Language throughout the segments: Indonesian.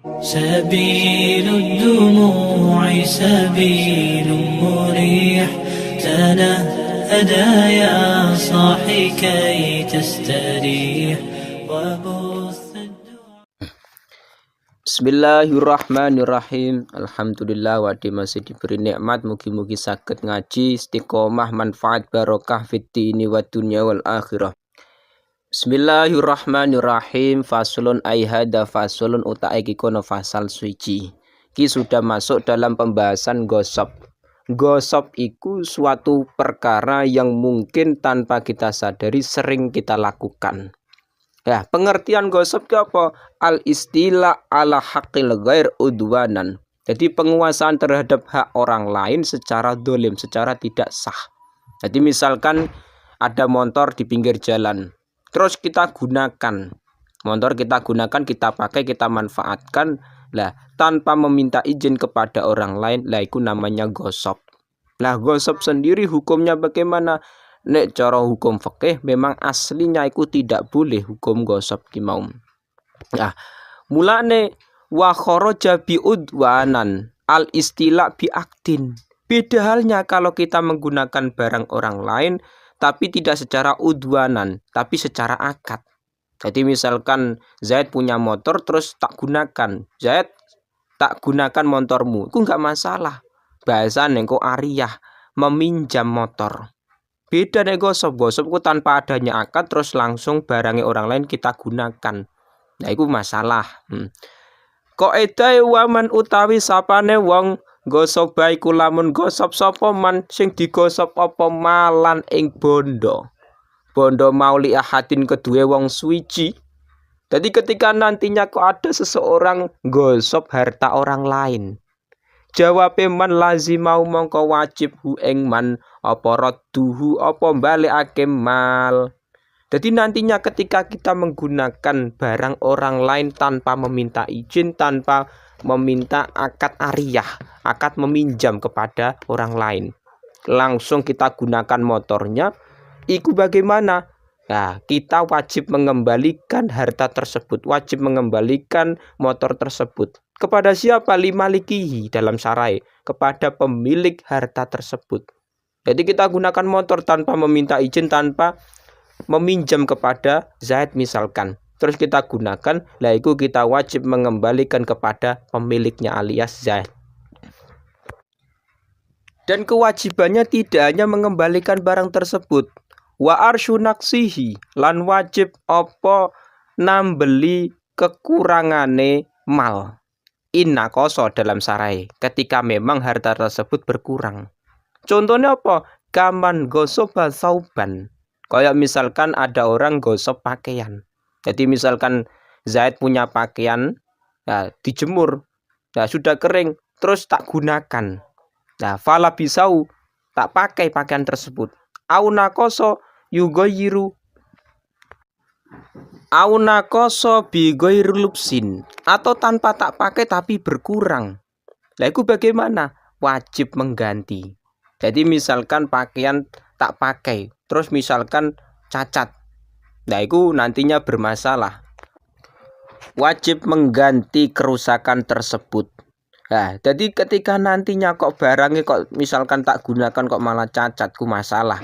سبيل الدموع سبيل مريح تنهدى يا صاحي كي تستريح وبث Bismillahirrahmanirrahim. Alhamdulillah wadi masih diberi nikmat, mugi-mugi saged ngaji istiqomah manfaat barokah fid dini wa dunya wal akhirah. Bismillahirrahmanirrahim. Faslun aihada faslun uta'i kono fasal suci. Ki sudah masuk dalam pembahasan gosop. Gosop iku suatu perkara yang mungkin tanpa kita sadari sering kita lakukan. Ya, pengertian gosip itu apa? Al-istila ala haqqil ghair udwanan. Jadi penguasaan terhadap hak orang lain secara dolim, secara tidak sah. Jadi misalkan ada motor di pinggir jalan, terus kita gunakan. Motor kita gunakan, kita pakai, kita manfaatkan. Lah, tanpa meminta izin kepada orang lain, lah itu namanya gosip. Lah, gosip sendiri hukumnya bagaimana? Nek cara hukum fikih memang aslinya itu tidak boleh hukum gosip ki mau. Nah, mulane wa kharaja bi udwanan al istila bi aktin. Beda halnya kalau kita menggunakan barang orang lain tapi tidak secara udwanan, tapi secara akad. Jadi misalkan Zaid punya motor terus tak gunakan. Zaid tak gunakan motormu, itu enggak masalah. Bahasa nengko ariyah meminjam motor. Beda nih gosip ku tanpa adanya akad terus langsung barangnya orang lain kita gunakan. Nah itu masalah. Kok edai waman utawi sapane wong gosip baik lamun gosip sapa man sing digosip apa malan ing bondo. Bondo mauli ahadin kedue wong suci. Jadi ketika nantinya kok ada seseorang gosip harta orang lain. Jawab man lazimau mongko wajib hu ing man apa radduhu apa balikake mal. Jadi nantinya ketika kita menggunakan barang orang lain tanpa meminta izin, tanpa meminta akad ariyah, akad meminjam kepada orang lain, langsung kita gunakan motornya, itu bagaimana? Nah, kita wajib mengembalikan harta tersebut, wajib mengembalikan motor tersebut. Kepada siapa? Limalikihi dalam syar'i, kepada pemilik harta tersebut. Jadi kita gunakan motor tanpa meminta izin, tanpa meminjam kepada Zaid misalkan. Terus kita gunakan, lah itu kita wajib mengembalikan kepada pemiliknya alias Zaid. Dan kewajibannya tidak hanya mengembalikan barang tersebut. Wa arsyunaksihi lan wajib apa nambeli kekurangane mal. Inna koso dalam sarai ketika memang harta tersebut berkurang. Contohnya apa? Kaman gosoba sauban. Kayak misalkan ada orang gosok pakaian. Jadi misalkan Zaid punya pakaian, nah, dijemur, nah, sudah kering, terus tak gunakan. Nah, fala bisau tak pakai pakaian tersebut. Aunakoso yugoyiru aunakoso bigoirulupsin, atau tanpa tak pakai tapi berkurang. Nah itu bagaimana? Wajib mengganti. Jadi misalkan pakaian tak pakai, terus misalkan cacat, nah itu nantinya bermasalah. Wajib mengganti kerusakan tersebut. Nah, jadi ketika nantinya kok barangnya kok misalkan tak gunakan kok malah cacat, ku masalah.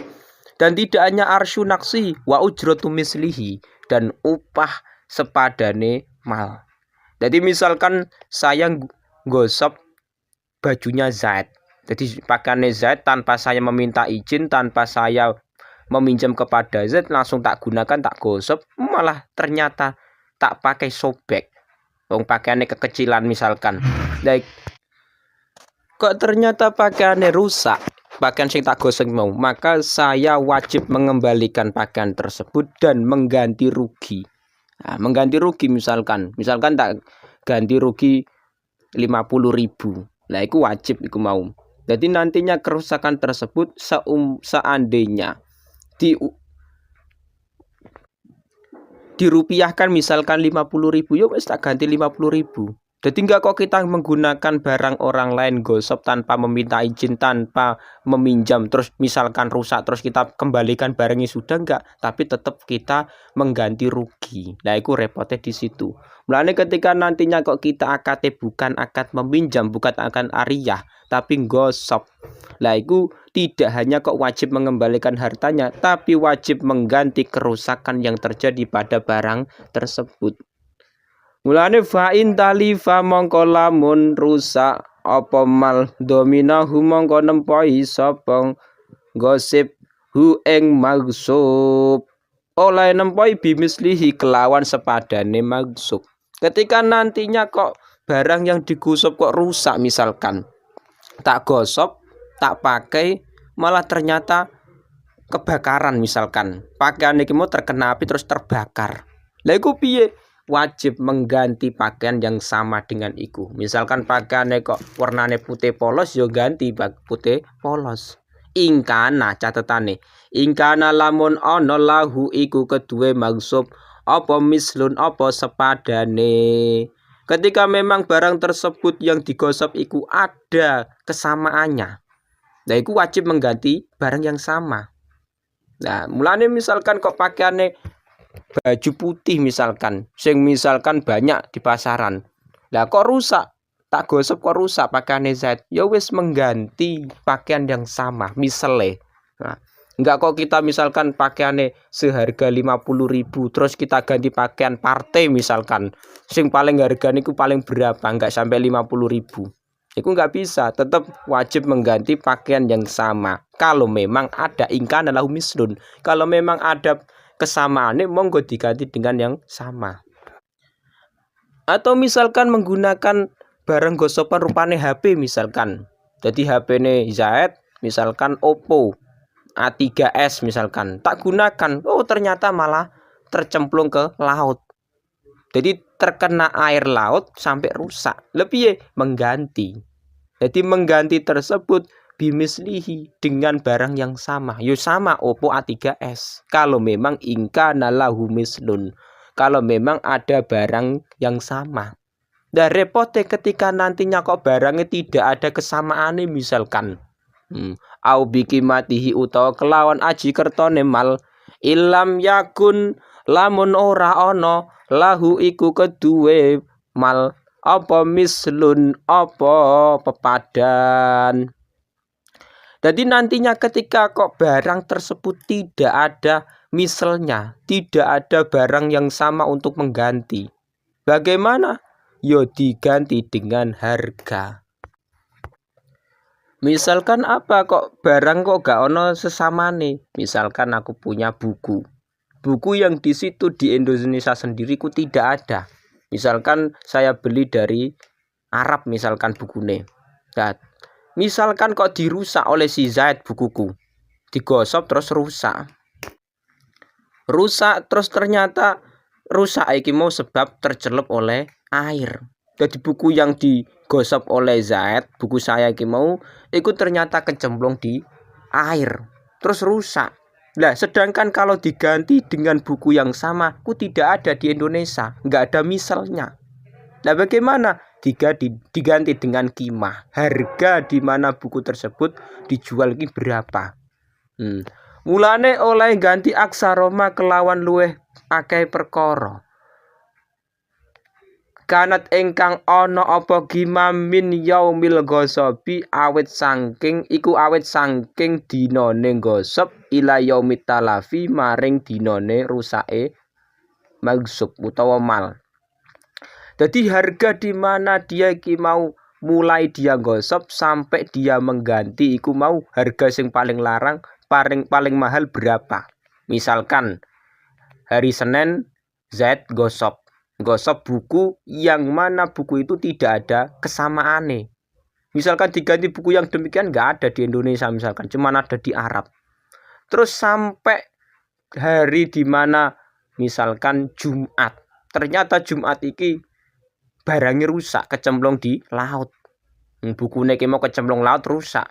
Dan tidak hanya arsyunaksi wa ujratu mislihi, dan upah sepadane mal. Jadi misalkan saya gosok bajunya Zaid. Jadi pakaiannya Zaid tanpa saya meminta izin, tanpa saya meminjam kepada Zaid, langsung tak gunakan, tak gosok, malah ternyata tak pakai sobek. Wong pakaiannya kekecilan misalkan. Like, kok ternyata pakaiannya rusak. Pakaian sing tak gosok mau, maka saya wajib mengembalikan pakaian tersebut dan mengganti rugi. Nah, mengganti rugi misalkan tak ganti rugi 50.000. Lah itu wajib iku mau. Jadi nantinya kerusakan tersebut seandainya dirupiahkan misalkan 50.000, yo wis tak ganti 50.000. Jadi enggak kok kita menggunakan barang orang lain gosop tanpa meminta izin, tanpa meminjam, terus misalkan rusak terus kita kembalikan barangnya sudah enggak, tapi tetap kita mengganti rugi. Nah, itu repotnya di situ. Mulane ketika nantinya kok kita akadnya bukan akad meminjam, bukan akad ariyah, tapi gosop. Lah itu tidak hanya kok wajib mengembalikan hartanya, tapi wajib mengganti kerusakan yang terjadi pada barang tersebut. Mulane fa'in talifa mongko lamun rusak apa mal dominahu mongko nempoi sapa gosip hu ing magsub oleh nempoi bimislihi kelawan sepadane magsub. Ketika nantinya kok barang yang digusop kok rusak, misalkan tak gosop, tak pakai, malah ternyata kebakaran, misalkan pakaian iki mau terkena api terus terbakar. Lah iku piye? Wajib mengganti pakaian yang sama dengan iku. Misalkan pakaiannya kok warnane putih polos, yo ganti putih polos. Ingkana catetane, ingkana lamun ana lahu iku kedue maksub apa mislun apa sepadane. Ketika memang barang tersebut yang digosok iku ada kesamaannya, nah iku wajib mengganti barang yang sama. Nah, mulane misalkan kok pakaiannya baju putih misalkan, sing misalkan banyak di pasaran. Lah kok rusak, tak gosok kok rusak pakaian Z. Ya wis mengganti pakaian yang sama, misale. Nah, enggak kok kita misalkan pakaiannya seharga 50.000 terus kita ganti pakaian partai misalkan. Sing paling harga niku paling berapa? Enggak sampai 50.000. Itu enggak bisa, tetap wajib mengganti pakaian yang sama. Kalau memang ada ingkana lahu mislun, kalau memang ada kesamaannya monggo diganti dengan yang sama. Atau misalkan menggunakan barang gosopan rupane HP misalkan. Jadi HP ini Zaid misalkan Oppo A3s misalkan, tak gunakan, oh ternyata malah tercemplung ke laut. Jadi terkena air laut sampai rusak. Lebih mengganti. Jadi mengganti tersebut bimislihi dengan barang yang sama. Yo sama Oppo A3s. Kalau memang ingkana lahu mislun, kalau memang ada barang yang sama. Nah repotnya ketika nantinya kok barangnya tidak ada kesamaannya, misalkan au bikimatihi utawa kelawan aji kertone mal ilam yakun lamun ora ono lahu iku kedue mal apa mislun apa pepadan. Jadi nantinya ketika kok barang tersebut tidak ada misalnya, tidak ada barang yang sama untuk mengganti, bagaimana? Yo diganti dengan harga. Misalkan apa kok barang kok gak ono sesamane. Misalkan aku punya buku yang di situ di Indonesia sendiri ku tidak ada. Misalkan saya beli dari Arab misalkan bukune. Nah, misalkan kok dirusak oleh si Zaid bukuku, digosok terus rusak terus ternyata rusak iki mau sebab tercelup oleh air. Jadi buku yang digosok oleh Zaid, buku saya iki mau ikut ternyata kecemplung di air terus rusak. Nah sedangkan kalau diganti dengan buku yang sama ku tidak ada di Indonesia, nggak ada misalnya. Nah bagaimana? Diganti dengan kimah, harga di mana buku tersebut dijual ini berapa. Mulane oleh ganti aksaroma kelawan luweh akeh perkara. Kanat engkang ana apa gimamin yaumil ghasabi awet saking dinane gosop ila yaumit talafi maring dinane rusake magsub utawa mal. Jadi harga di mana dia iki mau mulai dia gosop sampai dia mengganti iku mau harga sing paling larang paling mahal berapa. Misalkan hari Senin Z gosop buku yang mana buku itu tidak ada kesamaane. Misalkan diganti buku yang demikian nggak ada di Indonesia, misalkan cuma ada di Arab. Terus sampai hari di mana misalkan Jumat, ternyata Jumat iki barangnya rusak, kecemplung di laut. Bukunya mau kecemplung laut rusak.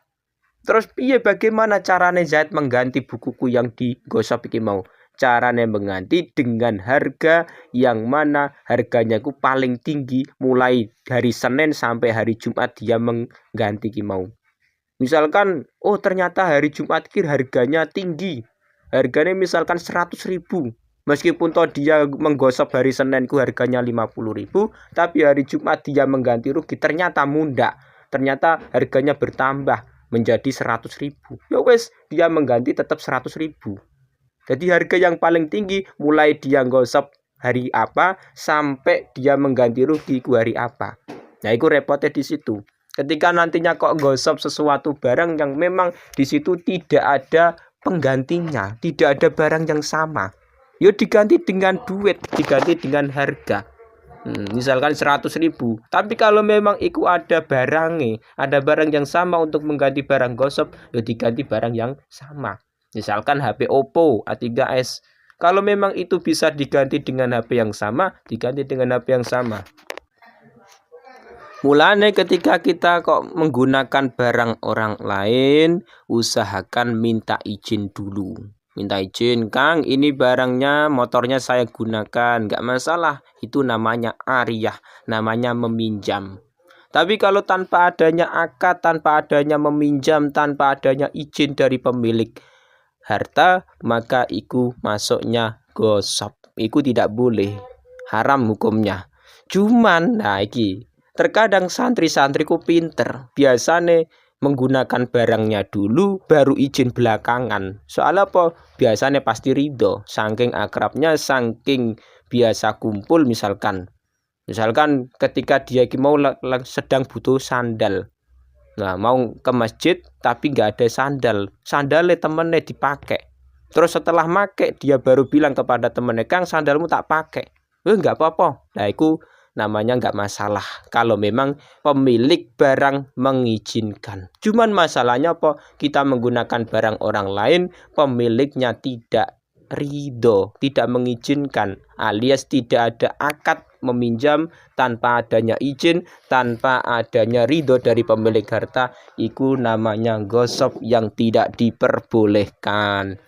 Terus piye bagaimana caranya Zaid mengganti bukuku yang digosok iki mau? caranya mengganti dengan harga yang mana harganya ku paling tinggi mulai hari Senin sampai hari Jumat dia mengganti ki mau. Misalkan ternyata hari Jumat ki harganya tinggi. Harganya misalkan 100.000. Meskipun toh dia menggosok hari Senin ku harganya 50.000, tapi hari Jumat dia mengganti rugi, ternyata mundak. Ternyata harganya bertambah menjadi 100.000. Ya wes, dia mengganti tetap 100.000. Jadi harga yang paling tinggi mulai dia gosok hari apa sampai dia mengganti rugi ku hari apa. Nah, itu repotnya di situ. Ketika nantinya kok gosok sesuatu barang yang memang di situ tidak ada penggantinya, tidak ada barang yang sama, ya diganti dengan duit, diganti dengan harga. Misalkan 100.000. Tapi kalau memang itu ada barangnya, ada barang yang sama untuk mengganti barang gosok, ya diganti barang yang sama. Misalkan HP Oppo A3s. Kalau memang itu bisa diganti dengan HP yang sama, diganti dengan HP yang sama. Mulanya ketika kita kok menggunakan barang orang lain, usahakan minta izin dulu. Minta izin, Kang, ini barangnya, motornya saya gunakan, nggak masalah. Itu namanya ariyah, namanya meminjam. Tapi kalau tanpa adanya akad, tanpa adanya meminjam, tanpa adanya izin dari pemilik harta, maka iku masuknya gosop. Iku tidak boleh, haram hukumnya. Cuman, nah iki terkadang santri-santriku pinter, biasanya menggunakan barangnya dulu baru izin belakangan. Soal apa? Biasanya pasti ridho, saking akrabnya, saking biasa kumpul. Misalkan ketika dia mau sedang butuh sandal, nah mau ke masjid tapi nggak ada sandalnya temennya dipakai. Terus setelah make dia baru bilang kepada temennya, Kang, sandalmu tak pakai. Nggak apa-apa. Nah itu namanya nggak masalah kalau memang pemilik barang mengizinkan. Cuman masalahnya apa? Kita menggunakan barang orang lain, pemiliknya tidak ridho, tidak mengizinkan, alias tidak ada akad meminjam, tanpa adanya izin, tanpa adanya ridho dari pemilik harta, itu namanya gosop yang tidak diperbolehkan.